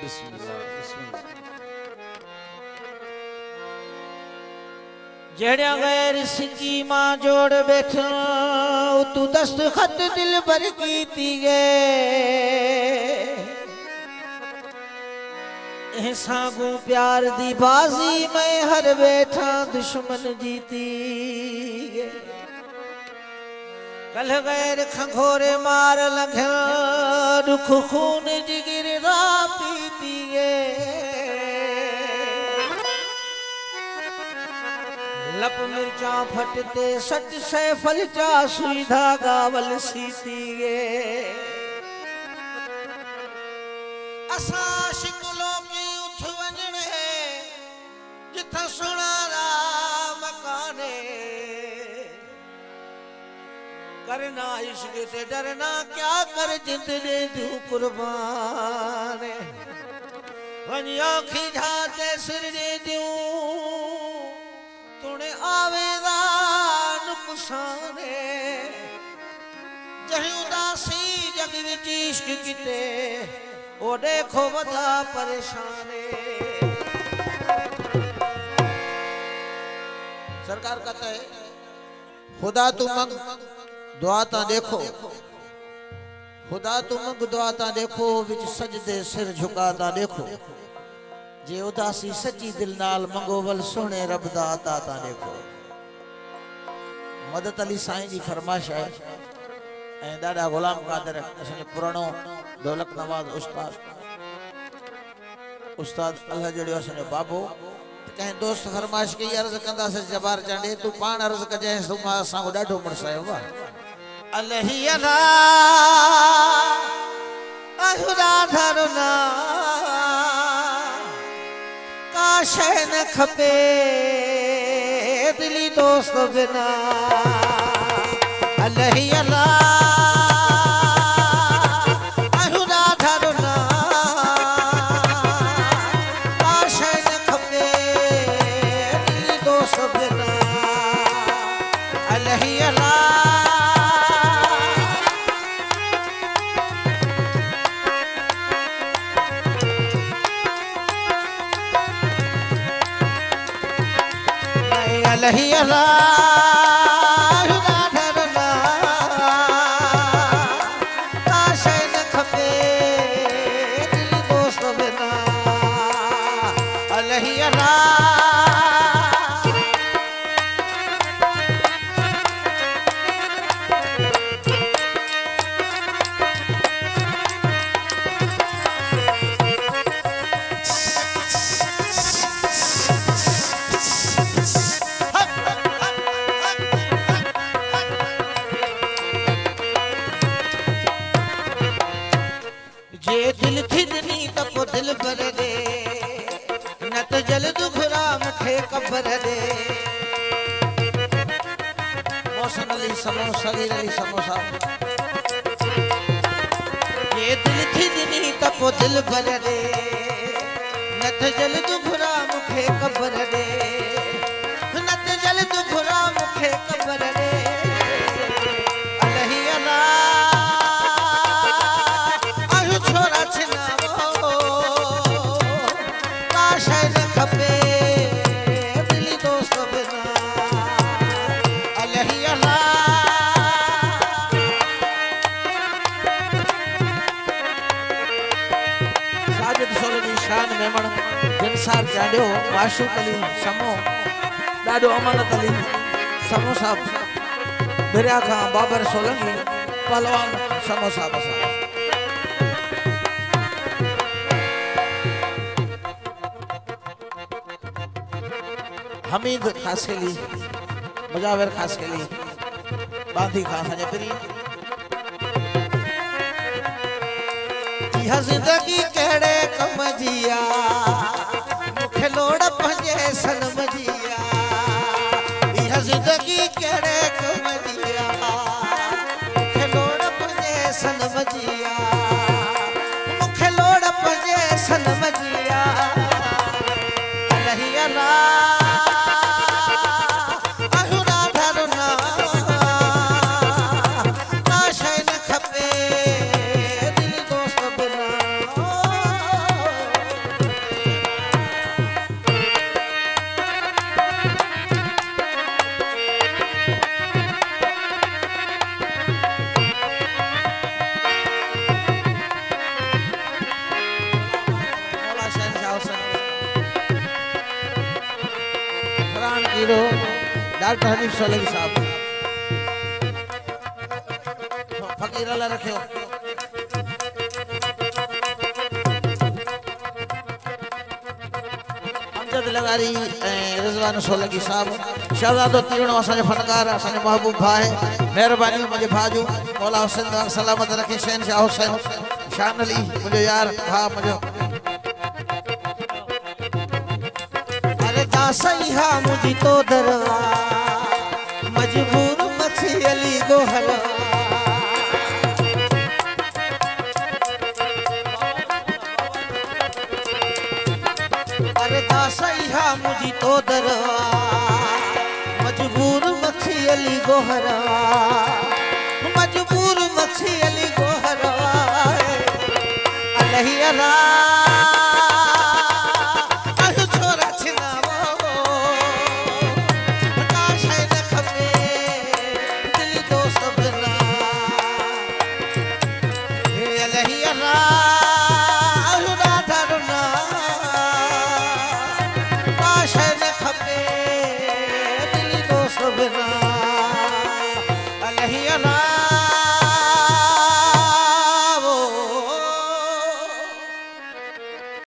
बिस्मिल्लाह बिस्मिल्लाह। जड़िया गैर सिंगी मां जोड़ बैठा तू दस्त खत दिल भर की तीगे सागू प्यार दी बाजी मैं हर बैठा दुश्मन जीती गे कल गैर खंघोरे मार लगे दुख खून जिगिर रा पीती गे लप मिर्चा फटते सट से फलचा सुई धागा वल सीती गे असा शिकलों की उठ वंजण है जिथा सुनारा मकाने करना इश्क ते डरना क्या कर जिंद दे दू कुर्बान वनी आँखी झाते सिर दे दूं तूने आवेदा नुकसाने जही उदासी जग विच इश्क किते ओ देखो वदा परेशाने सरकार कहता है खुदा तू मंग दुआ ता देखो खुदा तू मंग दुआ ता देखो विच सजदे सिर झुकाता देखो जे उदासी सच्ची दिल नाल मंगो वल सोने रब दा अता ता देखो मदद अली साईं जी फरमाइश है ऐं दादा गुलाम कादर असांजो पुराणो दौलत नवाज उस्ताद अल्लाह जड़ियो असांजो बाबो कहीं दोस्त फरमाइश कई अर्ज कंदा से जबार चांडे तू पान अर्ज कजे तू मां असां को डाढो मरसायो वा अल्लाही अला अहुदा धरना काशे न खपे दिली दोस्त बिना अल्लाही अला अहुदा धरना काशे न खपे दिली दोस्त बिना अल्लाही अला लही अला हुदा धरना काशे न खपे दिली दोस्त बिना लही अला जे दिल थिदनी तपो दिल भर दे न त जल दुखरा मुखे कबर दे मौसम अली समोसा अली समोसा जे दिल थिदनी तपो दिल भर दे न त जल दुखरा मुखे कबर दे न त जल दुखरा मुखे कबर दे अल्लाही अला खपे दिली दोस्त बिना अल्लाही अला साजिद सोलनी शान मेमण जिनसार जाडियो माशूक अली समो डाडो अमानत अली समो साहब बिरिया खां बाबर सोलंगी पहलवान समो साहब हमीद खास के लिए मुजावर खास के लिए बांधी खां हजे परी यह जिंदगी केड़े कम जिया मुखे लोड़ पंजे सनम जिया यह जिंदगी केड़े कम जिया मुखे लोड़ पंजे सनम जिया मुखे लोड़ पंजे सनम जिया अल्लाही अला हीरो डॉक्टर हनीफ सोलंकी साहब फकीर अल्लाह रखियो अमजद लगारी रिजवान सोलंकी साहब शहजादो तीरणो असांजो फनकार असांजो महबूब भाई मेहरबानी मुझे भाजू मौला हुसैन सलामत रखे शहनशाह हुसैन शान अली मुझे यार भा मुझे अरे दासई हा मुझी तो दरवा मजबूर मछी अली गोहला अरे दासई हा मुझी तो दरवा मजबूर मछी अली गोहरा मजबूर